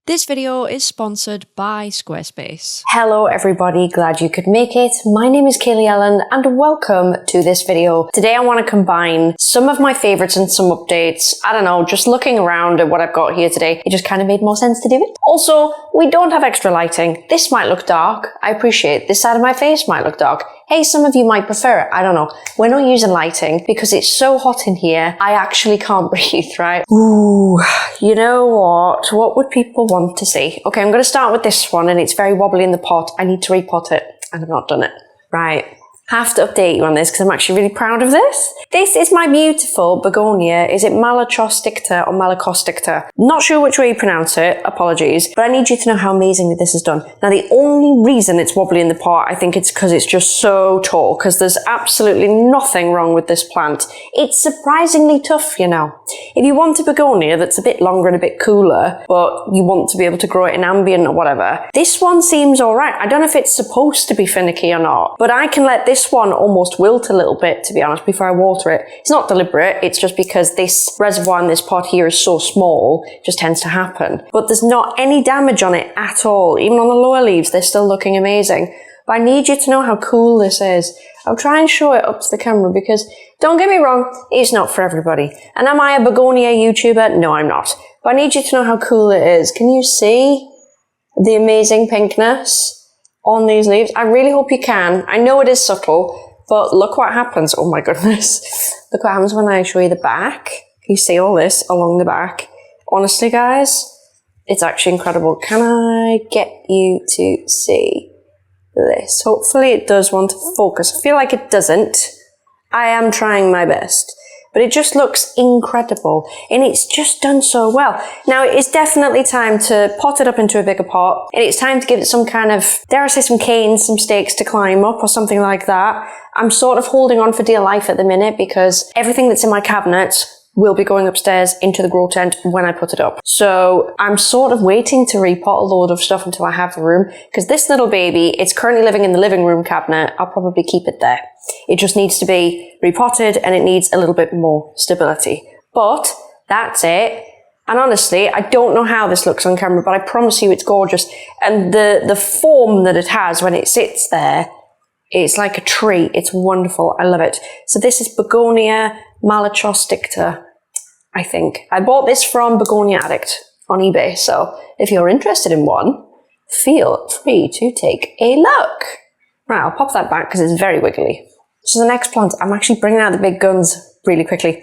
This video is sponsored by Squarespace. Hello everybody, glad you could make it. My name is Kaylee Ellen and welcome to this video. Today I want to combine some of my favorites and some updates. I don't know, just looking around at what I've got here today, it just kind of made more sense to do it. Also, we don't have extra lighting. This might look dark. I appreciate this side of my face might look dark. Hey, some of you might prefer it. I don't know. We're not using lighting because it's so hot in here. I actually can't breathe, right? Ooh, you know what? What would people want to see? Okay, I'm going to start with this one and it's very wobbly in the pot. I need to repot it and I've not done it. Right. Have to update you on this because I'm actually really proud of this. This is my beautiful begonia. Is it Malachosticta or Malachosticta? Not sure which way you pronounce it, apologies, but I need you to know how amazingly this is done. Now the only reason it's wobbly in the pot, I think it's because it's just so tall, because there's absolutely nothing wrong with this plant. It's surprisingly tough, you know. If you want a begonia that's a bit longer and a bit cooler, but you want to be able to grow it in ambient or whatever, this one seems alright. I don't know if it's supposed to be finicky or not, but I can let this one almost wilt a little bit, to be honest, before I water it. It's not deliberate, it's just because this reservoir in this pot here is so small, it just tends to happen. But there's not any damage on it at all. Even on the lower leaves, they're still looking amazing. But I need you to know how cool this is. I'll try and show it up to the camera because, don't get me wrong, it's not for everybody. And am I a begonia YouTuber? No, I'm not. But I need you to know how cool it is. Can you see the amazing pinkness on these leaves? I really hope you can. I know it is subtle, but look what happens. Oh my goodness. Look what happens when I show you the back. You see all this along the back. Honestly, guys, it's actually incredible. Can I get you to see this? Hopefully it does want to focus. I feel like it doesn't. I am trying my best. But it just looks incredible and it's just done so well. Now it is definitely time to pot it up into a bigger pot and it's time to give it some kind of, dare I say, some canes, some stakes to climb up or something like that. I'm sort of holding on for dear life at the minute because everything that's in my cabinet will be going upstairs into the grow tent when I put it up. So I'm sort of waiting to repot a load of stuff until I have the room because this little baby, it's currently living in the living room cabinet. I'll probably keep it there. It just needs to be repotted and it needs a little bit more stability. But that's it. And honestly, I don't know how this looks on camera, but I promise you it's gorgeous. And the form that it has when it sits there, it's like a tree. It's wonderful. I love it. So this is Begonia Malachosticta, I think. I bought this from Begonia Addict on eBay. So if you're interested in one, feel free to take a look. Right, I'll pop that back because it's very wiggly. So the next plant, I'm actually bringing out the big guns really quickly.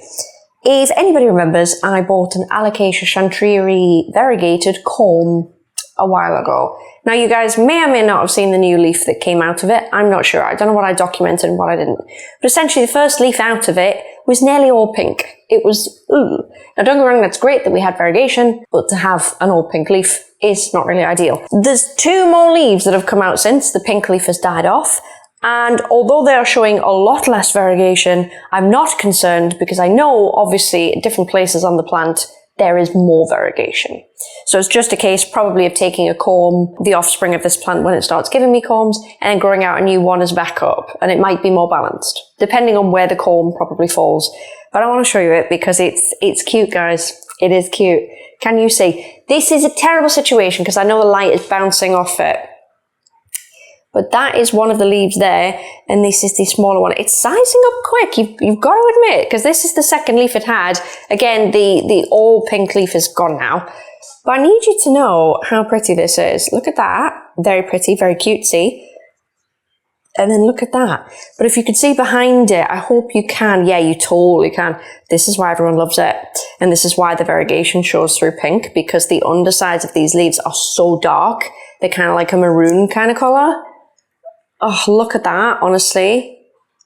If anybody remembers, I bought an Alocasia chantrieri variegated culm a while ago. Now you guys may or may not have seen the new leaf that came out of it. I'm not sure. I don't know what I documented and what I didn't. But essentially the first leaf out of it was nearly all pink. It was, ooh. Now don't get me wrong, that's great that we had variegation, but to have an all pink leaf is not really ideal. There's two more leaves that have come out since the pink leaf has died off. And although they are showing a lot less variegation, I'm not concerned because I know obviously at different places on the plant there is more variegation. So it's just a case probably of taking a culm, the offspring of this plant when it starts giving me culms, and then growing out a new one as backup, and it might be more balanced, depending on where the culm probably falls. But I want to show you it because it's cute, guys. It is cute. Can you see? This is a terrible situation because I know the light is bouncing off it. But that is one of the leaves there, and this is the smaller one. It's sizing up quick, you've got to admit, because this is the second leaf it had. Again, the all pink leaf is gone now. But I need you to know how pretty this is. Look at that. Very pretty, very cutesy. And then look at that. But if you can see behind it, I hope you can. Yeah, you totally can. This is why everyone loves it. And this is why the variegation shows through pink, because the undersides of these leaves are so dark. They're kind of like a maroon kind of color. Oh, look at that, honestly.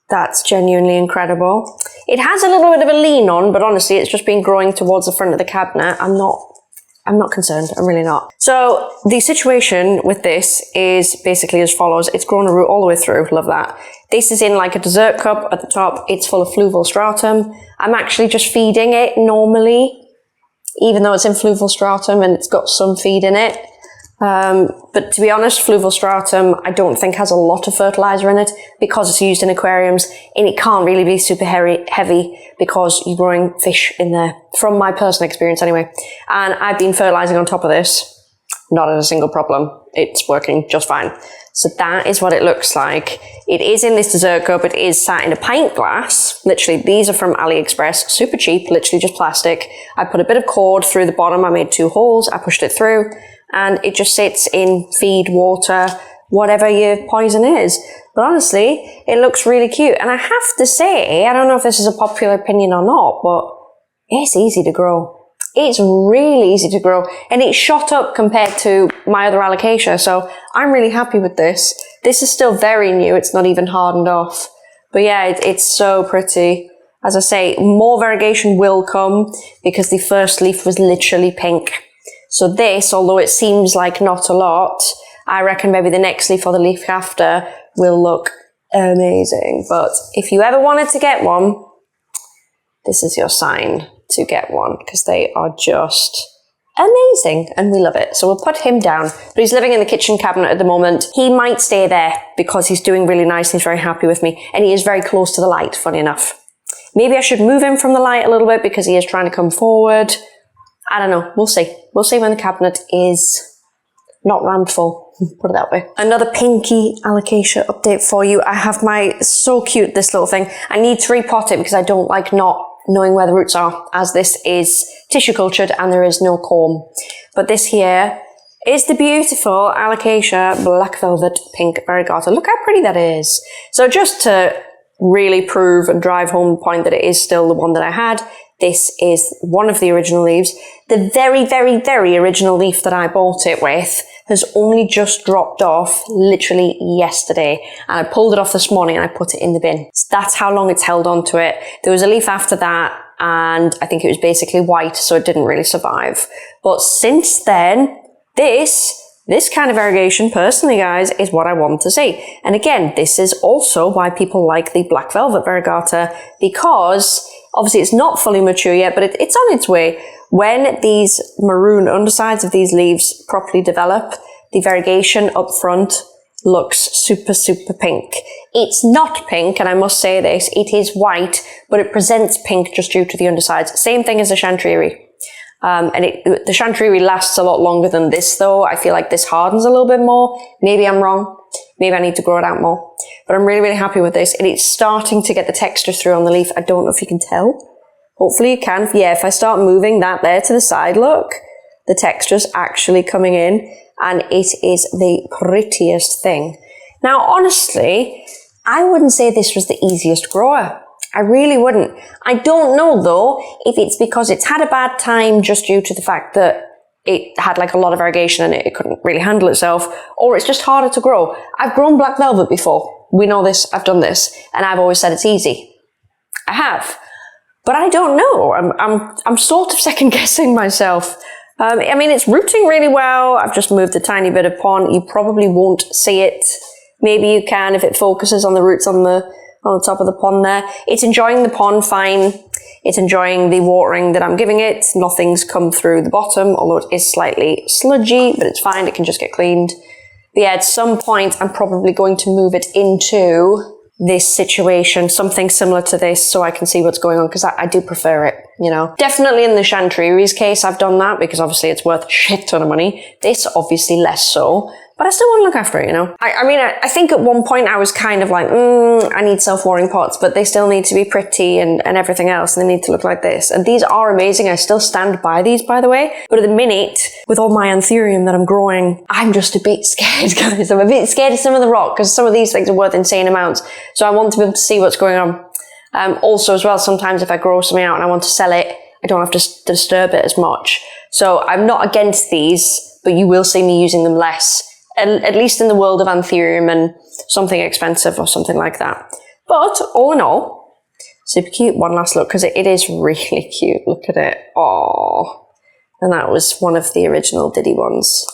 That's genuinely incredible. It has a little bit of a lean on, but honestly, it's just been growing towards the front of the cabinet. I'm not concerned. I'm really not. So the situation with this is basically as follows. It's grown a root all the way through. Love that. This is in like a dessert cup at the top. It's full of fluval stratum. I'm actually just feeding it normally, even though it's in fluval stratum and it's got some feed in it. But to be honest, fluval stratum I don't think has a lot of fertiliser in it because it's used in aquariums, and it can't really be super heavy because you're growing fish in there, from my personal experience anyway. And I've been fertilising on top of this. not a single problem. It's working just fine. So that is what it looks like. It is in this dessert cup. It is sat in a pint glass. Literally, these are from AliExpress. Super cheap, literally just plastic. I put a bit of cord through the bottom. I made 2 holes. I pushed it through and it just sits in feed, water, whatever your poison is. But honestly, it looks really cute. And I have to say, I don't know if this is a popular opinion or not, but it's easy to grow. It's really easy to grow, and it shot up compared to my other alocasia, so I'm really happy with this. This is still very new, it's not even hardened off. But yeah, it's so pretty. As I say, more variegation will come because the first leaf was literally pink. So this, although it seems like not a lot, I reckon maybe the next leaf or the leaf after will look amazing. But if you ever wanted to get one, this is your sign to get one, because they are just amazing and we love it. So we'll put him down, but he's living in the kitchen cabinet at the moment. He might stay there because he's doing really nice. He's very happy with me and he is very close to the light, funny enough. Maybe I should move him from the light a little bit because he is trying to come forward. I don't know. We'll see. We'll see when the cabinet is not rammed full. Put it that way. Another pinky alocasia update for you. I have so cute, this little thing. I need to repot it because I don't like not knowing where the roots are, as this is tissue cultured and there is no comb. But this here is the beautiful alocasia black velvet pink variegata. Look how pretty that is. So just to really prove and drive home the point that it is still the one that I had, this is one of the original leaves. The very, very, very original leaf that I bought it with has only just dropped off literally yesterday. And I pulled it off this morning and I put it in the bin. So that's how long it's held on to it. There was a leaf after that and I think it was basically white, so it didn't really survive. But since then, this kind of variegation, personally guys, is what I want to see. And again, this is also why people like the black velvet variegata, because obviously it's not fully mature yet, but it's on its way. When these maroon undersides of these leaves properly develop, the variegation up front looks super, super pink. It's not pink, and I must say this, it is white, but it presents pink just due to the undersides. Same thing as the chantriri. The chantriri lasts a lot longer than this though. I feel like this hardens a little bit more. Maybe I'm wrong. Maybe I need to grow it out more. But I'm really, really happy with this. And it's starting to get the texture through on the leaf. I don't know if you can tell. Hopefully you can. Yeah, if I start moving that there to the side, look, the texture's actually coming in and it is the prettiest thing. Now, honestly, I wouldn't say this was the easiest grower. I really wouldn't. I don't know though if it's because it's had a bad time just due to the fact that it had like a lot of variegation and it couldn't really handle itself, or it's just harder to grow. I've grown black velvet before. We know this, I've done this, and I've always said it's easy. I have. But I don't know. I'm sort of second guessing myself. I mean, it's rooting really well. I've just moved a tiny bit of pond. You probably won't see it. Maybe you can if it focuses on the roots on the top of the pond there. It's enjoying the pond fine. It's enjoying the watering that I'm giving it. Nothing's come through the bottom, although it is slightly sludgy, but it's fine. It can just get cleaned. But yeah, at some point, I'm probably going to move it into this situation, something similar to this, so I can see what's going on, because I do prefer it, you know. Definitely in the chantriri's case, I've done that, because obviously it's worth a shit ton of money. This, obviously, less so. But I still want to look after it, you know. I think at one point I was kind of like, I need self-watering pots, but they still need to be pretty and everything else, and they need to look like this. And these are amazing. I still stand by these, by the way. But at the minute, with all my anthurium that I'm growing, I'm just a bit scared, guys. I'm a bit scared of some of the rock, because some of these things are worth insane amounts. So I want to be able to see what's going on. Also, as well, sometimes if I grow something out and I want to sell it, I don't have to disturb it as much. So I'm not against these, but you will see me using them less. At least in the world of anthurium and something expensive or something like that. But all in all, super cute. One last look, because it is really cute. Look at it. Aww. And that was one of the original Diddy ones.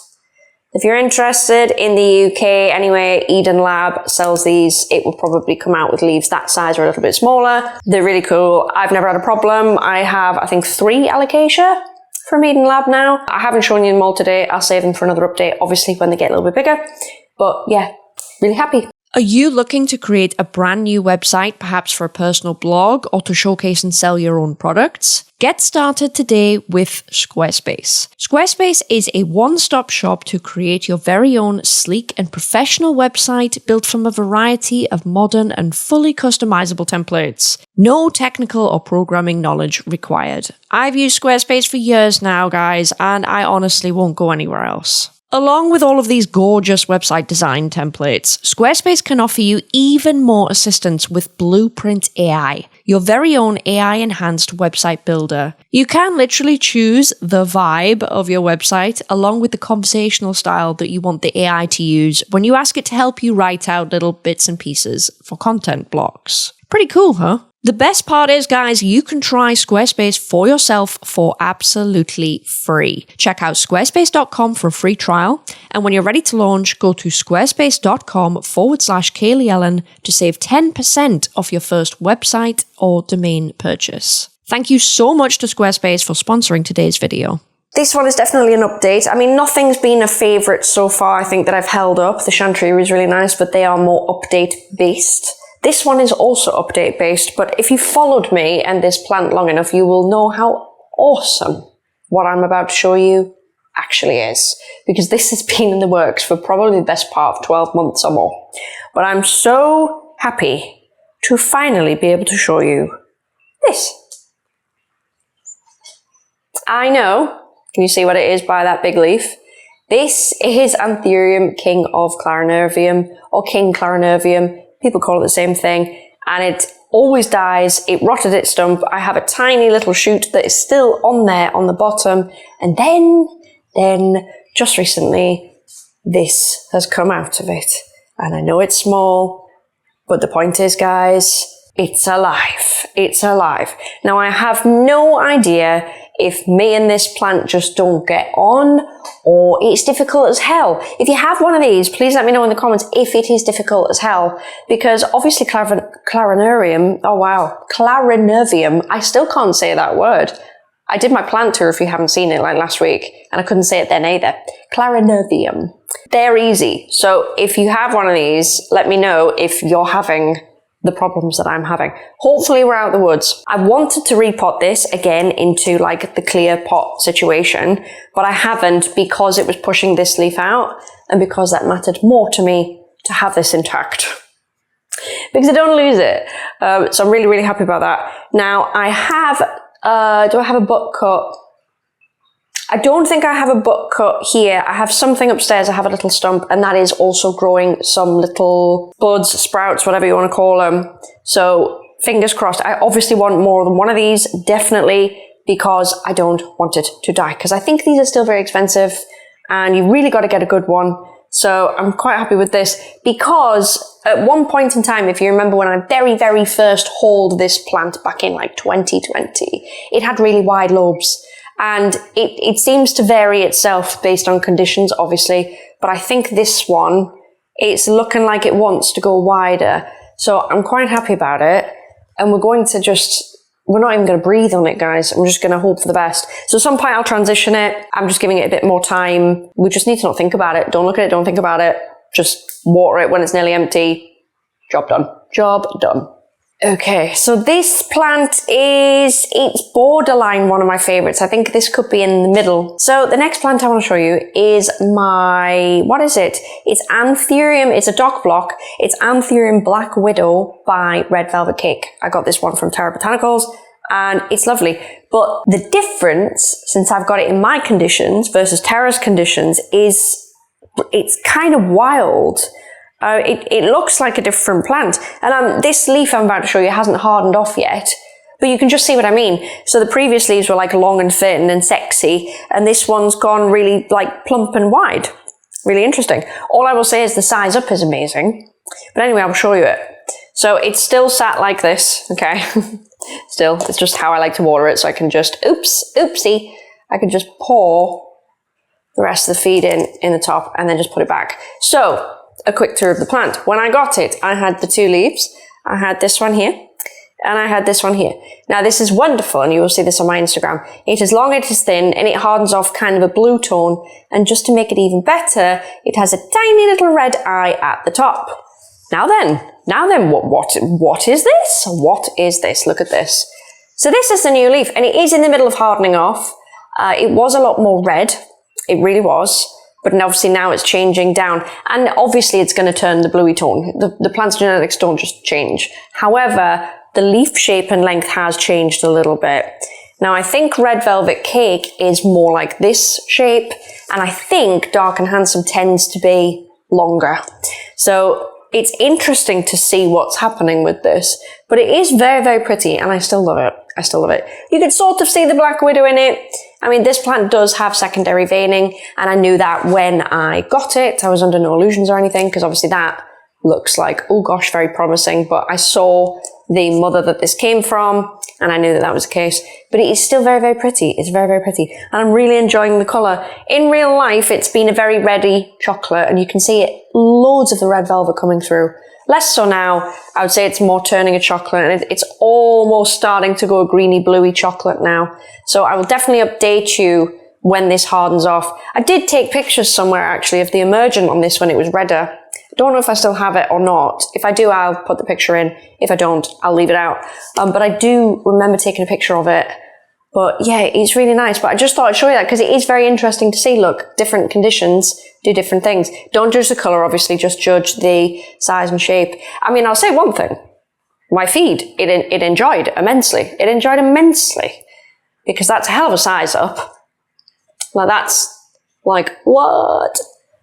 If you're interested, in the UK anyway, Eden Lab sells these. It will probably come out with leaves that size or a little bit smaller. They're really cool. I've never had a problem. I have, I think, 3 alocasia from Eden Lab now. I haven't shown you them all today. I'll save them for another update, obviously when they get a little bit bigger. But yeah, really happy. Are you looking to create a brand new website, perhaps for a personal blog or to showcase and sell your own products? Get started today with Squarespace. Squarespace is a one-stop shop to create your very own sleek and professional website built from a variety of modern and fully customizable templates. No technical or programming knowledge required. I've used Squarespace for years now, guys, and I honestly won't go anywhere else. Along with all of these gorgeous website design templates, Squarespace can offer you even more assistance with Blueprint AI, your very own AI-enhanced website builder. You can literally choose the vibe of your website along with the conversational style that you want the AI to use when you ask it to help you write out little bits and pieces for content blocks. Pretty cool, huh? The best part is, guys, you can try Squarespace for yourself for absolutely free. Check out squarespace.com for a free trial. And when you're ready to launch, go to squarespace.com/Kaylee Ellen to save 10% off your first website or domain purchase. Thank you so much to Squarespace for sponsoring today's video. This one is definitely an update. I mean, nothing's been a favourite so far, I think, that I've held up. The chanterelle is really nice, but they are more update-based. This one is also update-based, but if you followed me and this plant long enough, you will know how awesome what I'm about to show you actually is. Because this has been in the works for probably the best part of 12 months or more. But I'm so happy to finally be able to show you this. I know. Can you see what it is by that big leaf? This is Anthurium, King of Clarinervium, or King Clarinervium. People call it the same thing, and it always dies. It rotted its stump. I have a tiny little shoot that is still on there on the bottom, and then just recently, this has come out of it. And I know it's small, but the point is, guys, it's alive. It's alive. Now, I have no idea if me and this plant just don't get on, or it's difficult as hell. If you have one of these, please let me know in the comments if it is difficult as hell, because obviously Clarinervium, I still can't say that word. I did my plant tour, if you haven't seen it, like last week, and I couldn't say it then either. Clarinervium. They're easy. So if you have one of these, let me know if you're having the problems that I'm having. Hopefully we're out of the woods. I wanted to repot this again into like the clear pot situation, but I haven't because it was pushing this leaf out and because that mattered more to me to have this intact. Because I don't lose it. So I'm really, really happy about that. Now I have, do I have a butt cut? I don't think I have a butt cut here. I have something upstairs. I have a little stump, and that is also growing some little buds, sprouts, whatever you want to call them. So fingers crossed. I obviously want more than one of these, definitely, because I don't want it to die. Because I think these are still very expensive, and you really got to get a good one. So I'm quite happy with this, because at one point in time, if you remember when I very, very first hauled this plant back in like 2020, it had really wide lobes. And it seems to vary itself based on conditions, obviously. But I think this one, it's looking like it wants to go wider. So I'm quite happy about it. And we're not even going to breathe on it, guys. I'm just going to hope for the best. So at some point I'll transition it. I'm just giving it a bit more time. We just need to not think about it. Don't look at it. Don't think about it. Just water it when it's nearly empty. Job done. Job done. Okay, so this plant it's borderline one of my favorites. I think this could be in the middle. So the next plant I want to show you is what is it? It's Anthurium, it's a dock block. It's Anthurium Black Widow by Red Velvet Cake. I got this one from Terra Botanicals, and it's lovely. But the difference, since I've got it in my conditions versus Terra's conditions, is it's kind of wild. It looks like a different plant. And this leaf I'm about to show you hasn't hardened off yet, but you can just see what I mean. So the previous leaves were like long and thin and sexy, and this one's gone really like plump and wide. Really interesting. All I will say is the size up is amazing. But anyway, I'll show you it. So it's still sat like this, okay? Still, it's just how I like to water it, so I can just, oopsie, I can just pour the rest of the feed in the top and then just put it back. So, a quick tour of the plant. When I got it, I had the two leaves. I had this one here, and I had this one here. Now, this is wonderful, and you will see this on my Instagram. It is long, it is thin, and it hardens off kind of a blue tone. And just to make it even better, it has a tiny little red eye at the top. Now then, what is this? What is this? Look at this. So this is the new leaf, and it is in the middle of hardening off. It was a lot more red. It really was. But obviously now it's changing down. And obviously it's going to turn the bluey tone. The plant's genetics don't just change. However, the leaf shape and length has changed a little bit. Now I think Red Velvet Cake is more like this shape. And I think Dark and Handsome tends to be longer. So it's interesting to see what's happening with this. But it is very, very pretty, and I still love it. I still love it. You can sort of see the Black Widow in it. I mean, this plant does have secondary veining, and I knew that when I got it. I was under no illusions or anything, because obviously that looks like, oh gosh, very promising. But I saw the mother that this came from, and I knew that that was the case. But it is still very, very pretty. It's very, very pretty. And I'm really enjoying the colour. In real life, it's been a very reddy chocolate, and you can see it, loads of the red velvet coming through. Less so now. I would say it's more turning a chocolate, and it's almost starting to go a greeny bluey chocolate now. So I will definitely update you when this hardens off. I did take pictures somewhere actually of the emergent on this when it was redder. I don't know if I still have it or not. If I do, I'll put the picture in. If I don't, I'll leave it out. But I do remember taking a picture of it. But yeah, it's really nice. But I just thought I'd show you that because it is very interesting to see. Look, different conditions do different things. Don't judge the colour, obviously, just judge the size and shape. I mean, I'll say one thing. My feed, it enjoyed immensely. It enjoyed immensely. Because that's a hell of a size up. Like, that's like, what?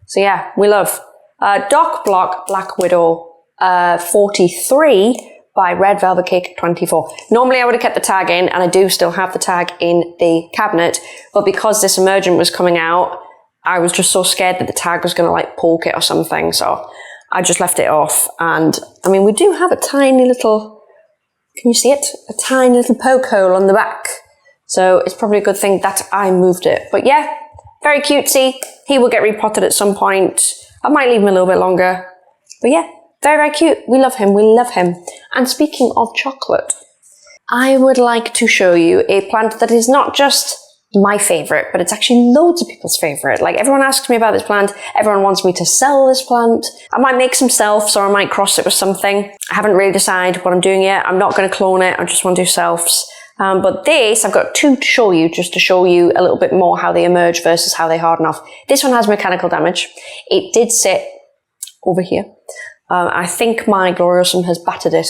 So yeah, we love Doc Block Black Widow 43 by Red Velvet Cake 24. Normally I would have kept the tag in, and I do still have the tag in the cabinet, but because this emergent was coming out, I was just so scared that the tag was going to like poke it or something, so I just left it off. And I mean, we do have a tiny little, can you see it? A tiny little poke hole on the back. So it's probably a good thing that I moved it. But yeah, very cutesy. He will get repotted at some point. I might leave him a little bit longer. But yeah, very, very cute. We love him. We love him. And speaking of chocolate, I would like to show you a plant that is not just my favourite, but it's actually loads of people's favourite. Like, everyone asks me about this plant. Everyone wants me to sell this plant. I might make some selfs, or I might cross it with something. I haven't really decided what I'm doing yet. I'm not going to clone it. I just want to do selfs. But this, I've got two to show you, just to show you a little bit more how they emerge versus how they harden off. This one has mechanical damage. It did sit over here. I think my Gloriosum has battered it.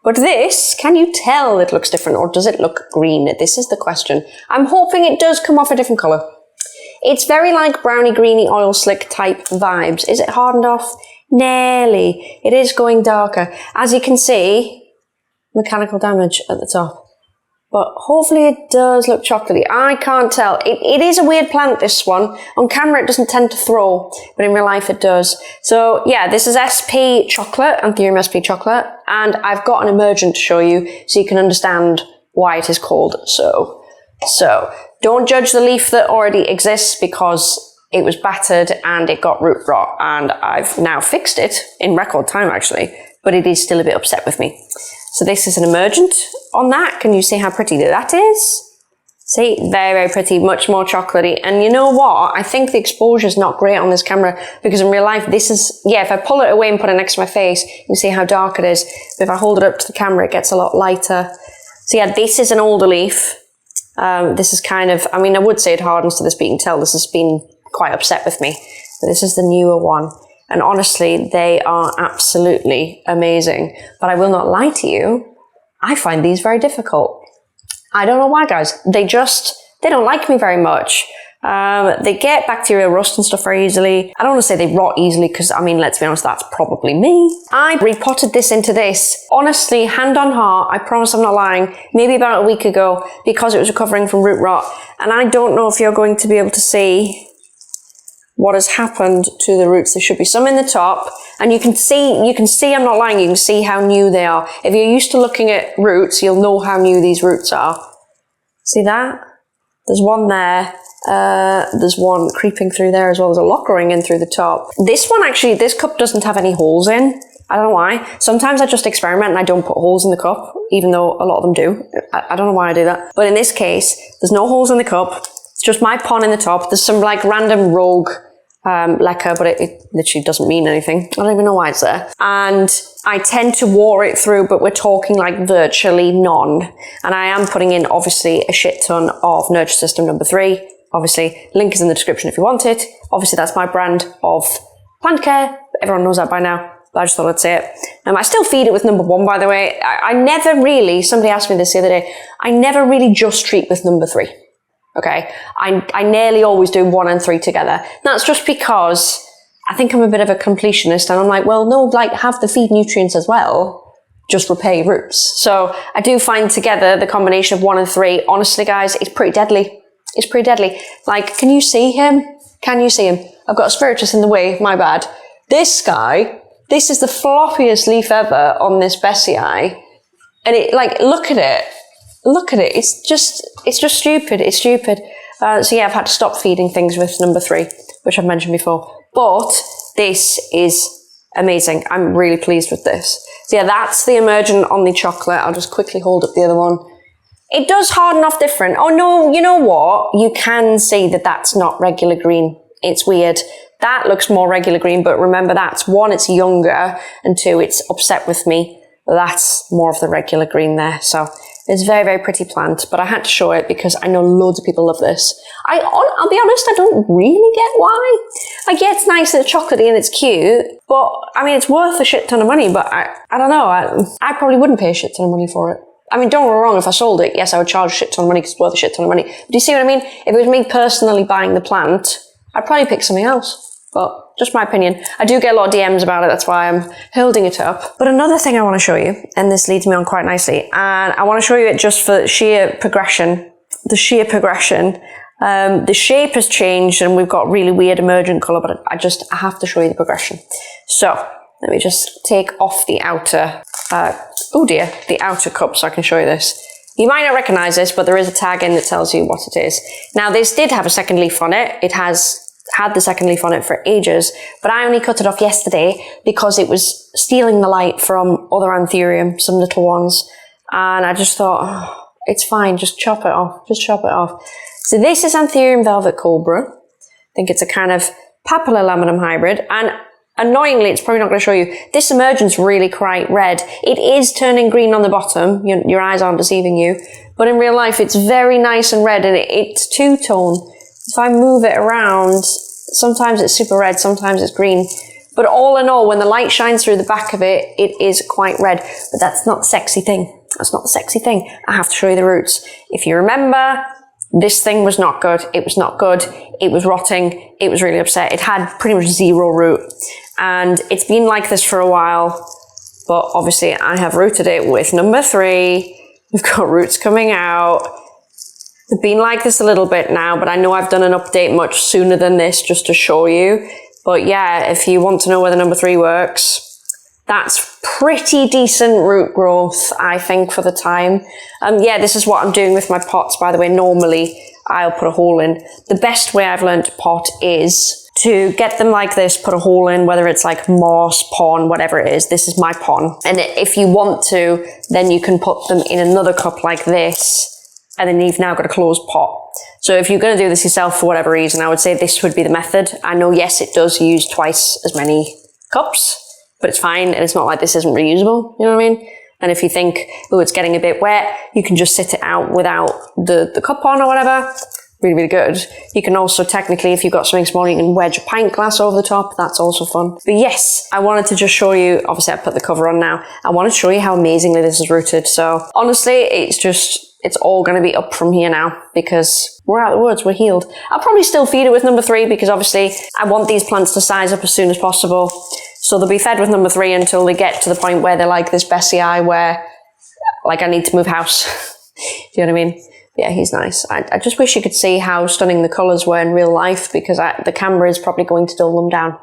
But this, can you tell it looks different, or does it look green? This is the question. I'm hoping it does come off a different colour. It's very like browny, greeny, oil slick type vibes. Is it hardened off? Nearly. It is going darker. As you can see, mechanical damage at the top. But hopefully it does look chocolatey. I can't tell. It is a weird plant, this one. On camera it doesn't tend to throw, but in real life it does. So yeah, this is SP chocolate, anthurium SP chocolate, and I've got an emergent to show you so you can understand why it is called so. So don't judge the leaf that already exists because it was battered and it got root rot, and I've now fixed it in record time actually, but it is still a bit upset with me. So this is an emergent on that. Can you see how pretty that is? See, very, very pretty, much more chocolatey. And you know what? I think the exposure is not great on this camera because in real life, this is, yeah, if I pull it away and put it next to my face, you can see how dark it is. But if I hold it up to the camera, it gets a lot lighter. So yeah, this is an older leaf. This is kind of, I mean, I would say it hardens to this, but you can tell this has been quite upset with me. But this is the newer one. And honestly, they are absolutely amazing. But I will not lie to you, I find these very difficult. I don't know why, guys. They don't like me very much. They get bacterial rust and stuff very easily. I don't want to say they rot easily because, I mean, let's be honest, that's probably me. I repotted this into this. Honestly, hand on heart, I promise I'm not lying, maybe about a week ago because it was recovering from root rot. And I don't know if you're going to be able to see what has happened to the roots. There should be some in the top, and you can see, I'm not lying, you can see how new they are. If you're used to looking at roots, you'll know how new these roots are. See that? There's one there. There's one creeping through there as well. There's a lot growing in through the top. This one actually, this cup doesn't have any holes in. I don't know why. Sometimes I just experiment and I don't put holes in the cup, even though a lot of them do. I don't know why I do that. But in this case, there's no holes in the cup. It's just my pon in the top. There's some like random rogue lacquer, but it literally doesn't mean anything. I don't even know why it's there. And I tend to water it through, but we're talking like virtually none. And I am putting in, obviously, a shit ton of NurtureSystem number 3. Obviously, link is in the description if you want it. Obviously, that's my brand of plant care. Everyone knows that by now, but I just thought I'd say it. I still feed it with number 1, by the way. I never really, somebody asked me this the other day, I never really just treat with number 3. Okay, I nearly always do 1 and 3 together. That's just because I think I'm a bit of a completionist, and I'm like, well, no, like, have the feed nutrients as well, just repair your roots. So I do find together the combination of 1 and 3, honestly, guys, it's pretty deadly. It's pretty deadly. Like, can you see him? Can you see him? I've got a spiritus in the way, my bad. This guy, this is the floppiest leaf ever on this Bessie eye. And it, like, look at it. Look at it. It's just stupid. It's stupid. So yeah, I've had to stop feeding things with number 3, which I've mentioned before. But this is amazing. I'm really pleased with this. So yeah, that's the emergent on the chocolate. I'll just quickly hold up the other one. It does harden off different. Oh no, you know what? You can see that that's not regular green. It's weird. That looks more regular green, but remember that's 1, it's younger, and 2, it's upset with me. That's more of the regular green there. So it's a very, very pretty plant, but I had to show it because I know loads of people love this. I'll be honest, I don't really get why. Like, yeah, it's nice and it's chocolatey and it's cute, but I mean, it's worth a shit ton of money, but I don't know. I probably wouldn't pay a shit ton of money for it. I mean, don't get me wrong, if I sold it, yes, I would charge a shit ton of money because it's worth a shit ton of money. But do you see what I mean? If it was me personally buying the plant, I'd probably pick something else. But just my opinion. I do get a lot of DMs about it, that's why I'm holding it up. But another thing I want to show you, and this leads me on quite nicely, and I want to show you it just for sheer progression. The sheer progression. The shape has changed and we've got really weird emergent colour, but I have to show you the progression. So let me just take off the outer, the outer cup so I can show you this. You might not recognise this, but there is a tag in that tells you what it is. Now, this did have a second leaf on it. It has had the second leaf on it for ages, but I only cut it off yesterday because it was stealing the light from other anthurium, some little ones. And I just thought, oh, it's fine, just chop it off, just chop it off. So this is Anthurium Velvet Cobra. I think it's a kind of papillolaminum hybrid. And annoyingly, it's probably not going to show you, this emergence really quite red. It is turning green on the bottom. Your eyes aren't deceiving you. But in real life, it's very nice and red, and it's two-tone. If I move it around, sometimes it's super red, sometimes it's green. But all in all, when the light shines through the back of it, it is quite red. But that's not the sexy thing. That's not the sexy thing. I have to show you the roots. If you remember, this thing was not good. It was not good. It was rotting. It was really upset. It had pretty much zero root. And it's been like this for a while. But obviously, I have rooted it with number 3. We've got roots coming out. They've been like this a little bit now, but I know I've done an update much sooner than this just to show you. But yeah, if you want to know whether number 3 works, that's pretty decent root growth, I think, for the time. Yeah, this is what I'm doing with my pots, by the way. Normally, I'll put a hole in. The best way I've learned to pot is to get them like this, put a hole in, whether it's like moss, pond, whatever it is. This is my pond. And if you want to, then you can put them in another cup like this, and then you've now got a closed pot. So if you're going to do this yourself for whatever reason, I would say this would be the method. I know, yes, it does use twice as many cups, but it's fine, and it's not like this isn't reusable, you know what I mean? And if you think, oh, it's getting a bit wet, you can just sit it out without the cup on or whatever. Really, really good. You can also technically, if you've got something small, you can wedge a pint glass over the top. That's also fun. But yes, I wanted to just show you, obviously I put the cover on now. I wanted to show you how amazingly this is rooted. So honestly, it's all going to be up from here now because we're out of the woods, we're healed. I'll probably still feed it with number 3 because obviously I want these plants to size up as soon as possible. So they'll be fed with number 3 until they get to the point where they're like this Bessie eye where like I need to move house. Do you know what I mean? Yeah, he's nice. I just wish you could see how stunning the colours were in real life because the camera is probably going to dull them down.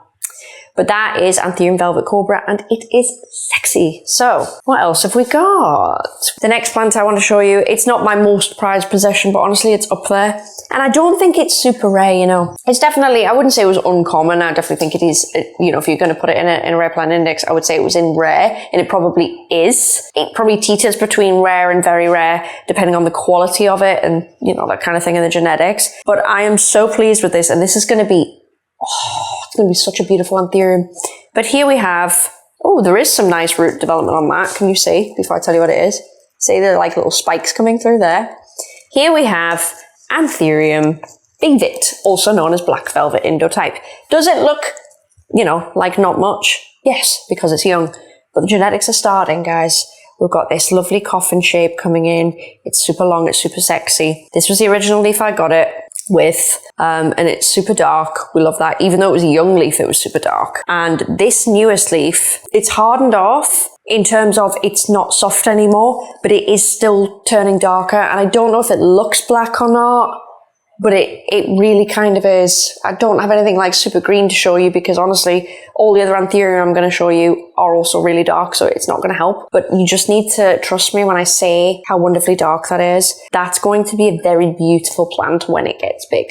But that is Anthurium Velvet Cobra and it is sexy. So what else have we got? The next plant I want to show you, it's not my most prized possession, but honestly it's up there. And I don't think it's super rare, you know. It's definitely, I wouldn't say it was uncommon. I definitely think it is, you know, if you're going to put it in a rare plant index, I would say it was in rare, and it probably is. It probably teeters between rare and very rare, depending on the quality of it and, you know, that kind of thing in the genetics. But I am so pleased with this, and this is going to be, oh, It's going to be such a beautiful anthurium. But here we have, oh, there is some nice root development on that. Can you see, before I tell you what it is? See, there are like little spikes coming through there. Here we have anthurium Bevet, also known as black velvet Indo-type. Does it look, you know, like not much? Yes, because it's young. But the genetics are starting, guys. We've got this lovely coffin shape coming in. It's super long, it's super sexy. This was the original leaf I got it with, and it's super dark. We love that. Even though it was a young leaf, it was super dark. And this newest leaf, it's hardened off in terms of it's not soft anymore, but it is still turning darker. And I don't know if it looks black or not, but it really kind of is. I don't have anything like super green to show you because honestly, all the other anthurium I'm going to show you are also really dark, so it's not going to help. But you just need to trust me when I say how wonderfully dark that is. That's going to be a very beautiful plant when it gets big.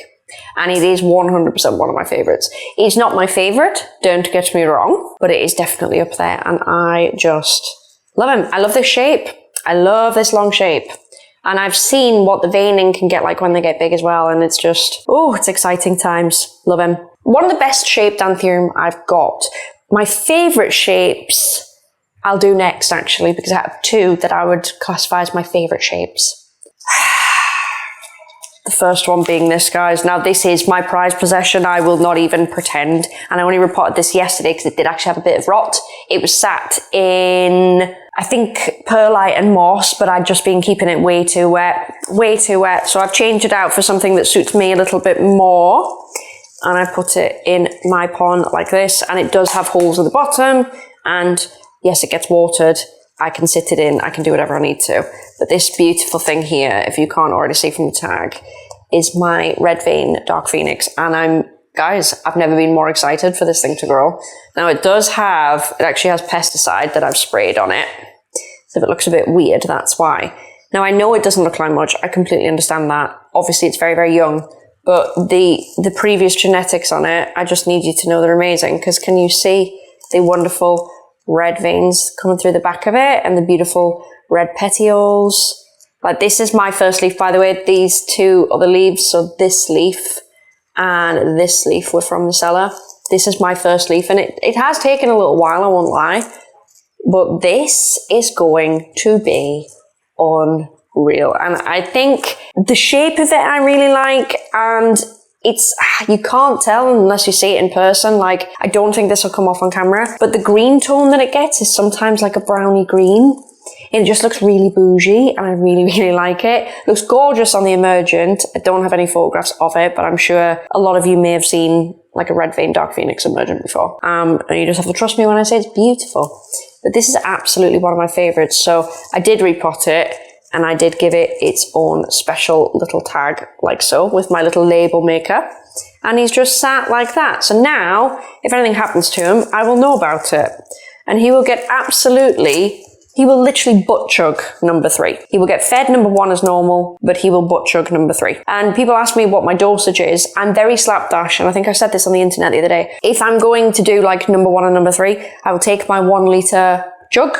And it is 100% one of my favorites. It's not my favorite, don't get me wrong, but it is definitely up there. And I just love him. I love this shape. I love this long shape. And I've seen what the veining can get like when they get big as well. And it's just, oh, it's exciting times. Love him. One of the best shaped anthurium I've got. My favorite shapes I'll do next, actually, because I have two that I would classify as my favorite shapes. The first one being this, guys. Now, this is my prized possession. I will not even pretend. And I only reported this yesterday because it did actually have a bit of rot. It was sat in, I think, perlite and moss, but I'd just been keeping it way too wet. Way too wet. So I've changed it out for something that suits me a little bit more. And I put it in my pond like this. And it does have holes at the bottom. And yes, it gets watered. I can sit it in. I can do whatever I need to. But this beautiful thing here, if you can't already see from the tag, is my red vein dark phoenix. And guys, I've never been more excited for this thing to grow. Now it actually has pesticide that I've sprayed on it. So if it looks a bit weird, that's why. Now I know it doesn't look like much. I completely understand that. Obviously it's very, very young. But the previous genetics on it, I just need you to know they're amazing. Because can you see the wonderful red veins coming through the back of it and the beautiful red petioles? Like, this is my first leaf, by the way. These two other leaves, so this leaf and this leaf were from the cellar. This is my first leaf, and it has taken a little while, I won't lie. But this is going to be unreal. And I think the shape of it I really like, and you can't tell unless you see it in person. Like, I don't think this will come off on camera, but the green tone that it gets is sometimes like a browny green. It just looks really bougie, and I really, really like it. It looks gorgeous on the emergent. I don't have any photographs of it, but I'm sure a lot of you may have seen like a red vein dark phoenix emergent before. And you just have to trust me when I say it's beautiful. But this is absolutely one of my favorites. So I did repot it, and I did give it its own special little tag, like so, with my little label maker. And he's just sat like that. So now, if anything happens to him, I will know about it. And he will get he will literally butt chug number 3. He will get fed number 1 as normal, but he will butt chug number 3. And people ask me what my dosage is. I'm very slapdash, and I think I said this on the internet the other day. If I'm going to do like number 1 and number 3, I will take my 1 litre jug.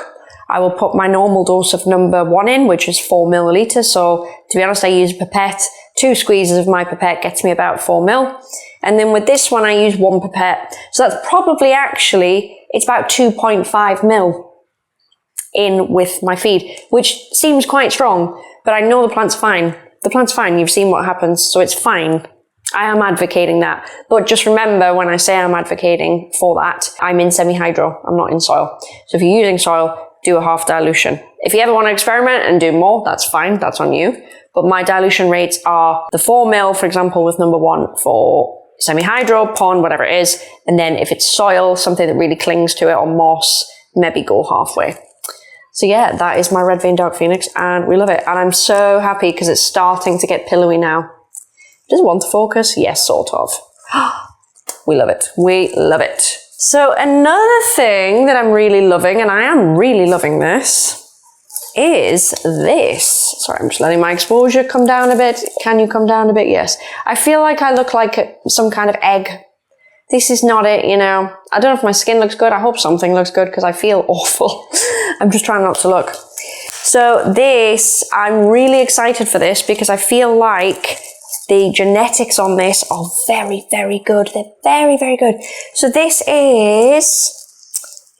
I will put my normal dose of number 1 in, which is 4 milliliters. So to be honest, I use a pipette. 2 squeezes of my pipette gets me about 4 mil. And then with this one, I use 1 pipette. So that's probably it's about 2.5 mil in with my feed, which seems quite strong, but I know the plant's fine. The plant's fine. You've seen what happens, so it's fine. I am advocating that. But just remember, when I say I'm advocating for that, I'm in semi-hydro. I'm not in soil. So if you're using soil, do a half dilution. If you ever want to experiment and do more, that's fine. That's on you. But my dilution rates are the 4 mil, for example, with number 1 for semi-hydro, pond, whatever it is. And then if it's soil, something that really clings to it, or moss, maybe go halfway. So yeah, that is my red vein dark phoenix, and we love it. And I'm so happy because it's starting to get pillowy now. Does it want to focus? Yes, sort of. We love it. We love it. So another thing that I'm really loving, and I am really loving this, is this. Sorry, I'm just letting my exposure come down a bit. Can you come down a bit? Yes. I feel like I look like some kind of egg. This is not it, you know. I don't know if my skin looks good. I hope something looks good because I feel awful. I'm just trying not to look. So this, I'm really excited for this because I feel like The genetics on this are very, very good. They're very, very good. So this is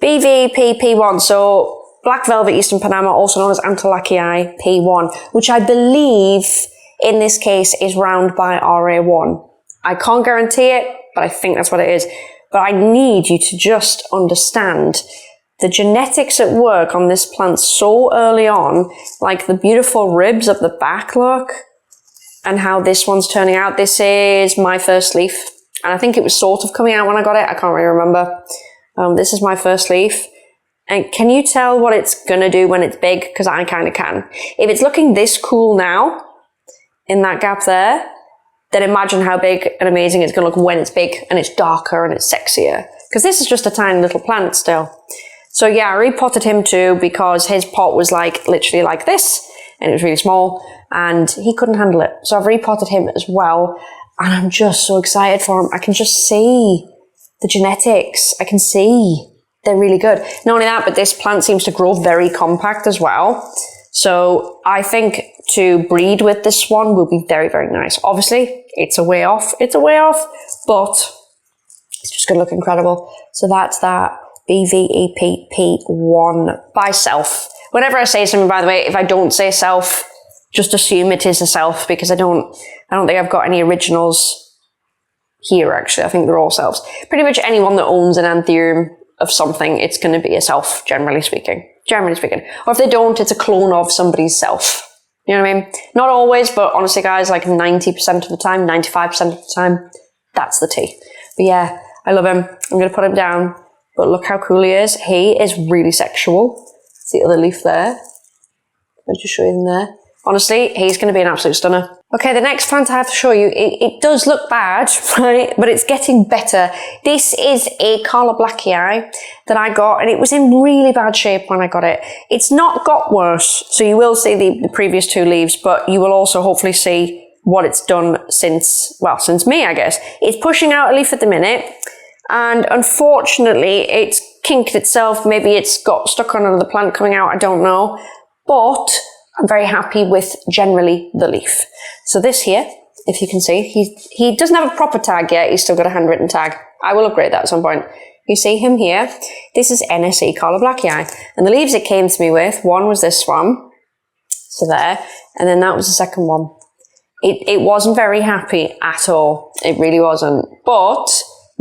BVP-P1, so Black Velvet Eastern Panama, also known as Anthurium P1, which I believe in this case is round by RA1. I can't guarantee it, but I think that's what it is. But I need you to just understand the genetics at work on this plant so early on, like the beautiful ribs up the back, look, and how this one's turning out. This is my first leaf, and I think it was sort of coming out when I got it. I can't really remember. This is my first leaf. And can you tell what it's going to do when it's big? Because I kind of can. If it's looking this cool now, in that gap there, then imagine how big and amazing it's going to look when it's big and it's darker and it's sexier. Because this is just a tiny little plant still. So yeah, I repotted him too because his pot was like literally like this and it was really small and he couldn't handle it. So I've repotted him as well and I'm just so excited for him. I can just see the genetics. I can see they're really good. Not only that, but this plant seems to grow very compact as well. So I think to breed with this one will be very, very nice. Obviously, it's a way off, but it's just going to look incredible. So that's that. BVEP-P1 by self. Whenever I say something, by the way, if I don't say self, just assume it is a self because I don't think I've got any originals here actually. I think they're all selves. Pretty much anyone that owns an anthurium of something, it's going to be a self, generally speaking. Or if they don't, it's a clone of somebody's self. You know what I mean? Not always, but honestly guys, like 90% of the time, 95% of the time, that's the tea. But yeah, I love him. I'm going to put him down. But look how cool he is. He is really sexual. It's the other leaf there. I'll just show you them there. Honestly, he's going to be an absolute stunner. Okay, the next plant I have to show you, it does look bad, right? But it's getting better. This is a Cara Blacki that I got, and it was in really bad shape when I got it. It's not got worse, so you will see the previous two leaves, but you will also hopefully see what it's done since me, I guess. It's pushing out a leaf at the minute. And unfortunately, it's kinked itself. Maybe it's got stuck on another plant coming out. I don't know. But I'm very happy with generally the leaf. So this here, if you can see, he doesn't have a proper tag yet. He's still got a handwritten tag. I will upgrade that at some point. You see him here. This is NSE Cara Blacki. And the leaves it came to me with, one was this one. So there. And then that was the second one. It wasn't very happy at all. It really wasn't. But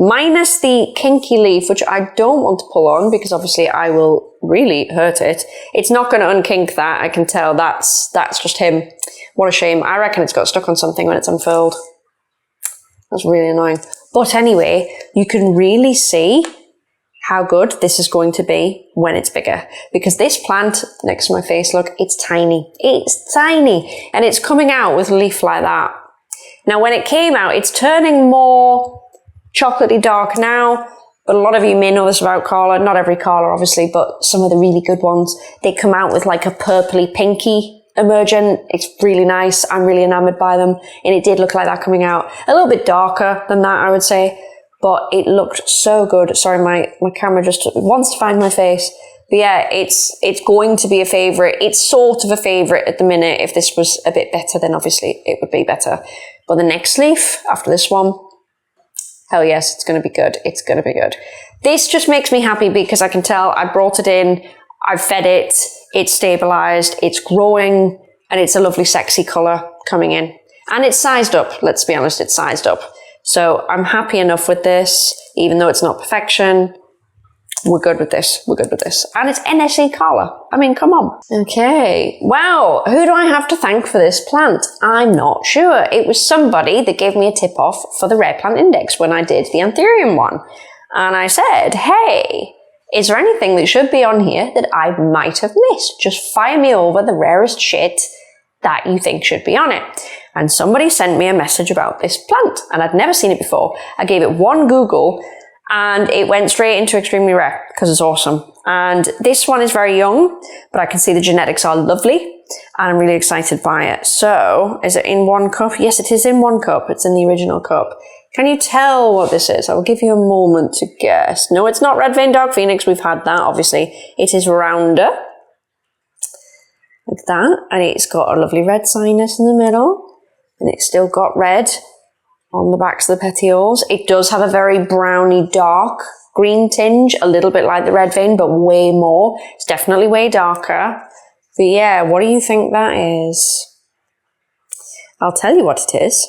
minus the kinky leaf, which I don't want to pull on because obviously I will really hurt it. It's not going to unkink that. I can tell that's just him. What a shame. I reckon it's got stuck on something when it's unfurled. That's really annoying. But anyway, you can really see how good this is going to be when it's bigger. Because this plant next to my face, look, it's tiny. It's tiny. And it's coming out with a leaf like that. Now, when it came out, it's turning more chocolatey dark now, but a lot of you may know this about Cara. Not every Cara, obviously, but some of the really good ones, they come out with like a purpley pinky emergent. It's really nice. I'm really enamored by them, and it did look like that coming out. A little bit darker than that, I would say, but it looked so good. Sorry, my camera just wants to find my face. But yeah, it's going to be a favourite. It's sort of a favourite at the minute. If this was a bit better, then obviously it would be better. But the next leaf after this one, hell yes, it's going to be good. It's going to be good. This just makes me happy because I can tell I brought it in, I've fed it, it's stabilized, it's growing, and it's a lovely sexy colour coming in. And it's sized up, let's be honest, it's sized up. So I'm happy enough with this, even though it's not perfection. We're good with this. We're good with this. And it's NSE Cara. I mean, come on. Okay. Wow. Who do I have to thank for this plant? I'm not sure. It was somebody that gave me a tip off for the Rare Plant Index when I did the anthurium one. And I said, hey, is there anything that should be on here that I might have missed? Just fire me over the rarest shit that you think should be on it. And somebody sent me a message about this plant, and I'd never seen it before. I gave it one Google, and it went straight into extremely rare because it's awesome. And this one is very young, but I can see the genetics are lovely, and I'm really excited by it. So, is it in one cup? Yes, it is in one cup. It's in the original cup. Can you tell what this is? I will give you a moment to guess. No, it's not Red Vein Dark Phoenix. We've had that, obviously. It is rounder, like that, and it's got a lovely red sinus in the middle. and it's still got red on the backs of the petioles. It does have a very browny dark green tinge, a little bit like the red vein, but way more. It's definitely way darker. But yeah, what do you think that is? I'll tell you what it is.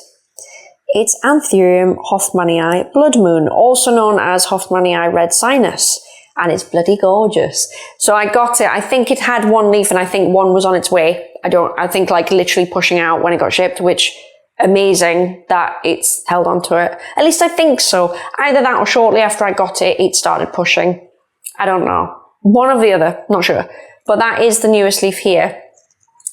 It's Anthurium Hoffmannii Blood Moon, also known as Hoffmannii Red Sinus. And it's bloody gorgeous. So I got it. I think it had one leaf and I think one was on its way. I think like literally pushing out when it got shipped, which amazing that it's held onto it. At least I think so. Either that or shortly after I got it, it started pushing. I don't know. One or the other, not sure. But that is the newest leaf here.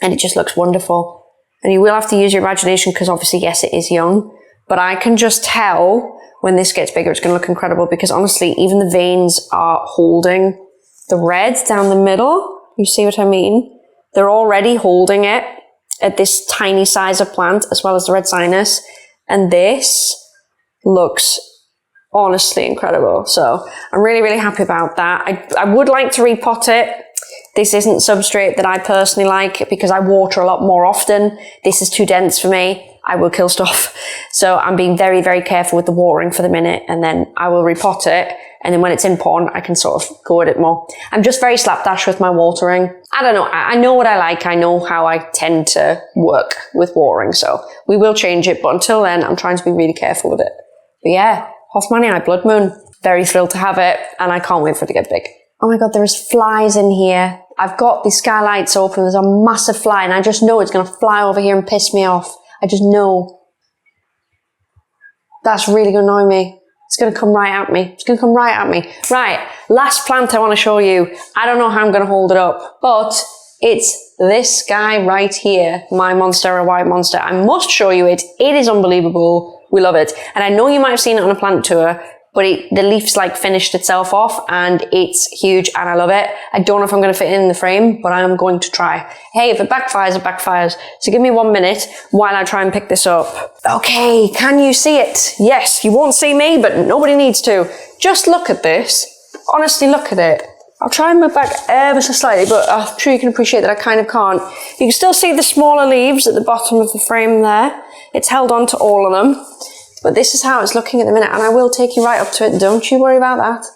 And it just looks wonderful. And you will have to use your imagination because obviously, yes, it is young. But I can just tell when this gets bigger, it's going to look incredible because honestly, even the veins are holding the red down the middle. You see what I mean? They're already holding it at this tiny size of plant as well as the red sinus. And this looks honestly incredible. So I'm really, really happy about that. I would like to repot it. This isn't substrate that I personally like because I water a lot more often. This is too dense for me. I will kill stuff. So I'm being very, very careful with the watering for the minute, and then I will repot it. And then when it's in pond, I can sort of go at it more. I'm just very slapdash with my watering. I don't know. I know what I like. I know how I tend to work with watering. So we will change it. But until then, I'm trying to be really careful with it. But yeah, Hoffmannii Blood Moon. Very thrilled to have it. And I can't wait for it to get big. Oh my God, there is flies in here. I've got the skylights open. There's a massive fly and I just know it's going to fly over here and piss me off. I just know. That's really going to annoy me. It's going to come right at me. It's going to come right at me. Right, last plant I want to show you. I don't know how I'm going to hold it up, but it's this guy right here, my Monstera White Monster. I must show you it. It is unbelievable. We love it. And I know you might have seen it on a plant tour, but the leaf's like finished itself off and it's huge and I love it. I don't know if I'm going to fit it in the frame, but I am going to try. Hey, if it backfires, it backfires. So give me 1 minute while I try and pick this up. Okay, can you see it? Yes, you won't see me, but nobody needs to. Just look at this. Honestly, look at it. I'll try and move back ever so slightly, but I'm sure you can appreciate that I kind of can't. You can still see the smaller leaves at the bottom of the frame there. It's held on to all of them. But this is how it's looking at the minute, and I will take you right up to it. Don't you worry about that.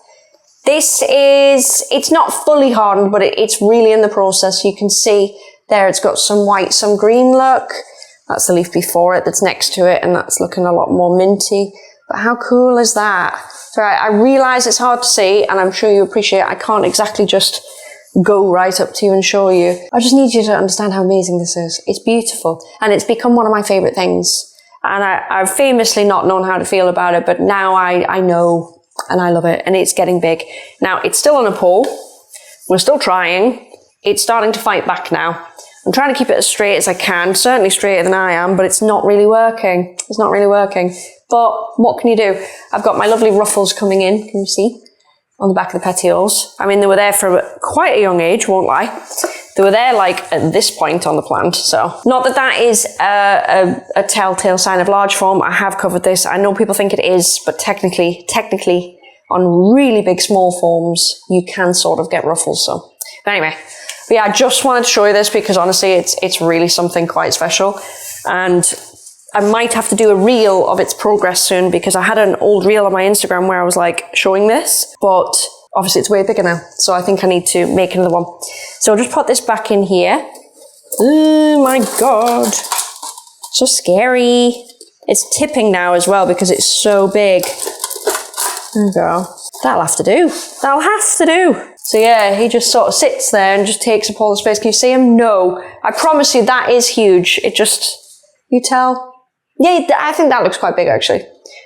It's not fully hardened, but it's really in the process. You can see there it's got some white, some green look. That's the leaf before it that's next to it, and that's looking a lot more minty. But how cool is that? So I realise it's hard to see, and I'm sure you appreciate I can't exactly just go right up to you and show you. I just need you to understand how amazing this is. It's beautiful, and it's become one of my favourite things. And I've famously not known how to feel about it, but now I know, and I love it, and it's getting big. Now, it's still on a pole. We're still trying. It's starting to fight back now. I'm trying to keep it as straight as I can, certainly straighter than I am, but it's not really working. It's not really working. But what can you do? I've got my lovely ruffles coming in, can you see? On the back of the petioles. I mean, they were there for quite a young age, won't lie. They were there like at this point on the plant, so. Not that that is a telltale sign of large form. I have covered this. I know people think it is, but technically, on really big small forms, you can sort of get ruffles, so. But anyway, but yeah, I just wanted to show you this because honestly, it's really something quite special. And I might have to do a reel of its progress soon because I had an old reel on my Instagram where I was like showing this, but obviously it's way bigger now. So I think I need to make another one. So I'll just put this back in here. Oh my God. So scary. It's tipping now as well because it's so big. There we go. That'll have to do. That'll have to do. So yeah, he just sort of sits there and just takes up all the space. Can you see him? No. I promise you that is huge. It just, you tell? Yeah, I think that looks quite big actually.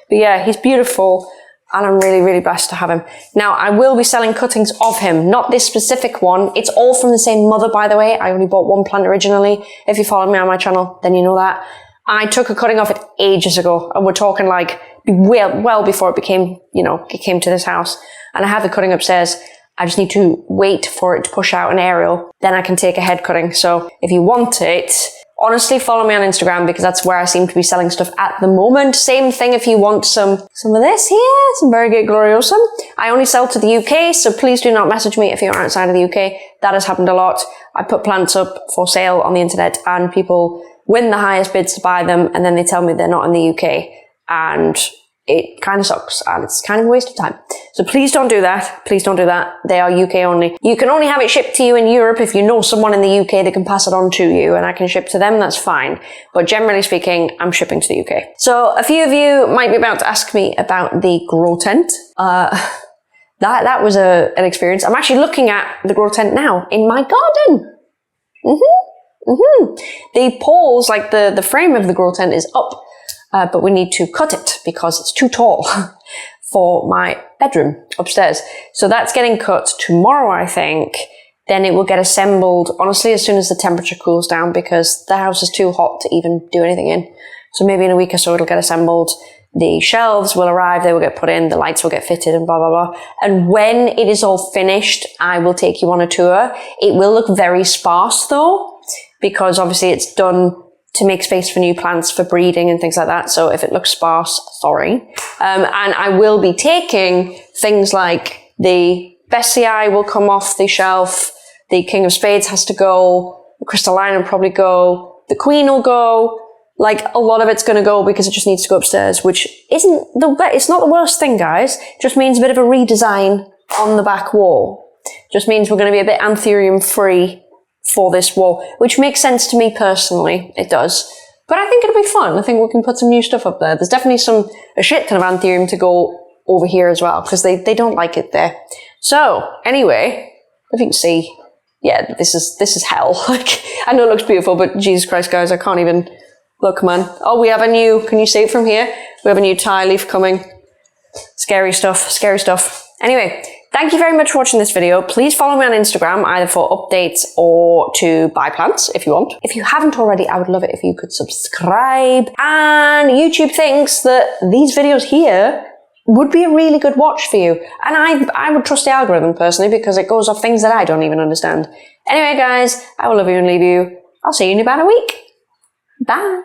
But yeah, he's beautiful and I'm really, really blessed to have him. Now, I will be selling cuttings of him, not this specific one. It's all from the same mother, by the way. I only bought one plant originally. If you followed me on my channel, then you know that. I took a cutting off it ages ago, and we're talking like well before it became, it came to this house. And I have the cutting upstairs. I just need to wait for it to push out an aerial. Then I can take a head cutting. So if you want it, honestly, follow me on Instagram because that's where I seem to be selling stuff at the moment. Same thing if you want some of this here, some Variegated Gloriosum. I only sell to the UK, so please do not message me if you're outside of the UK. That has happened a lot. I put plants up for sale on the internet and people win the highest bids to buy them, and then they tell me they're not in the UK. And it kind of sucks, and it's kind of a waste of time. So please don't do that. Please don't do that. They are UK only. You can only have it shipped to you in Europe if you know someone in the UK that can pass it on to you, and I can ship to them, that's fine. But generally speaking, I'm shipping to the UK. So a few of you might be about to ask me about the grow tent. That was an experience. I'm actually looking at the grow tent now in my garden. The poles, like the frame of the grow tent is up. But we need to cut it because it's too tall for my bedroom upstairs. So that's getting cut tomorrow, I think. Then it will get assembled, honestly, as soon as the temperature cools down, because the house is too hot to even do anything in. So maybe in a week or so it'll get assembled. The shelves will arrive, they will get put in, the lights will get fitted and blah, blah, blah. And when it is all finished, I will take you on a tour. It will look very sparse though, because obviously it's done to make space for new plants, for breeding and things like that. So if it looks sparse, sorry. And I will be taking things like the Bessie will come off the shelf, the King of Spades has to go, the Crystalline will probably go, the Queen will go. Like, a lot of it's going to go because it just needs to go upstairs, which isn't it's not the worst thing, guys. It just means a bit of a redesign on the back wall. Just means we're going to be a bit anthurium free for this wall, which makes sense to me personally. It does. But I think it'll be fun. I think we can put some new stuff up there. There's definitely a shit ton of anthurium to go over here as well, because they don't like it there. So, anyway, if you can see, yeah, this is hell. Like, I know it looks beautiful, but Jesus Christ, guys, I can't even look, man. Oh, we have a new, can you see it from here? We have a new tie leaf coming. Scary stuff, scary stuff. Anyway, thank you very much for watching this video. Please follow me on Instagram, either for updates or to buy plants if you want. If you haven't already, I would love it if you could subscribe. And YouTube thinks that these videos here would be a really good watch for you. And I would trust the algorithm personally, because it goes off things that I don't even understand. Anyway, guys, I will love you and leave you. I'll see you in about a week. Bye.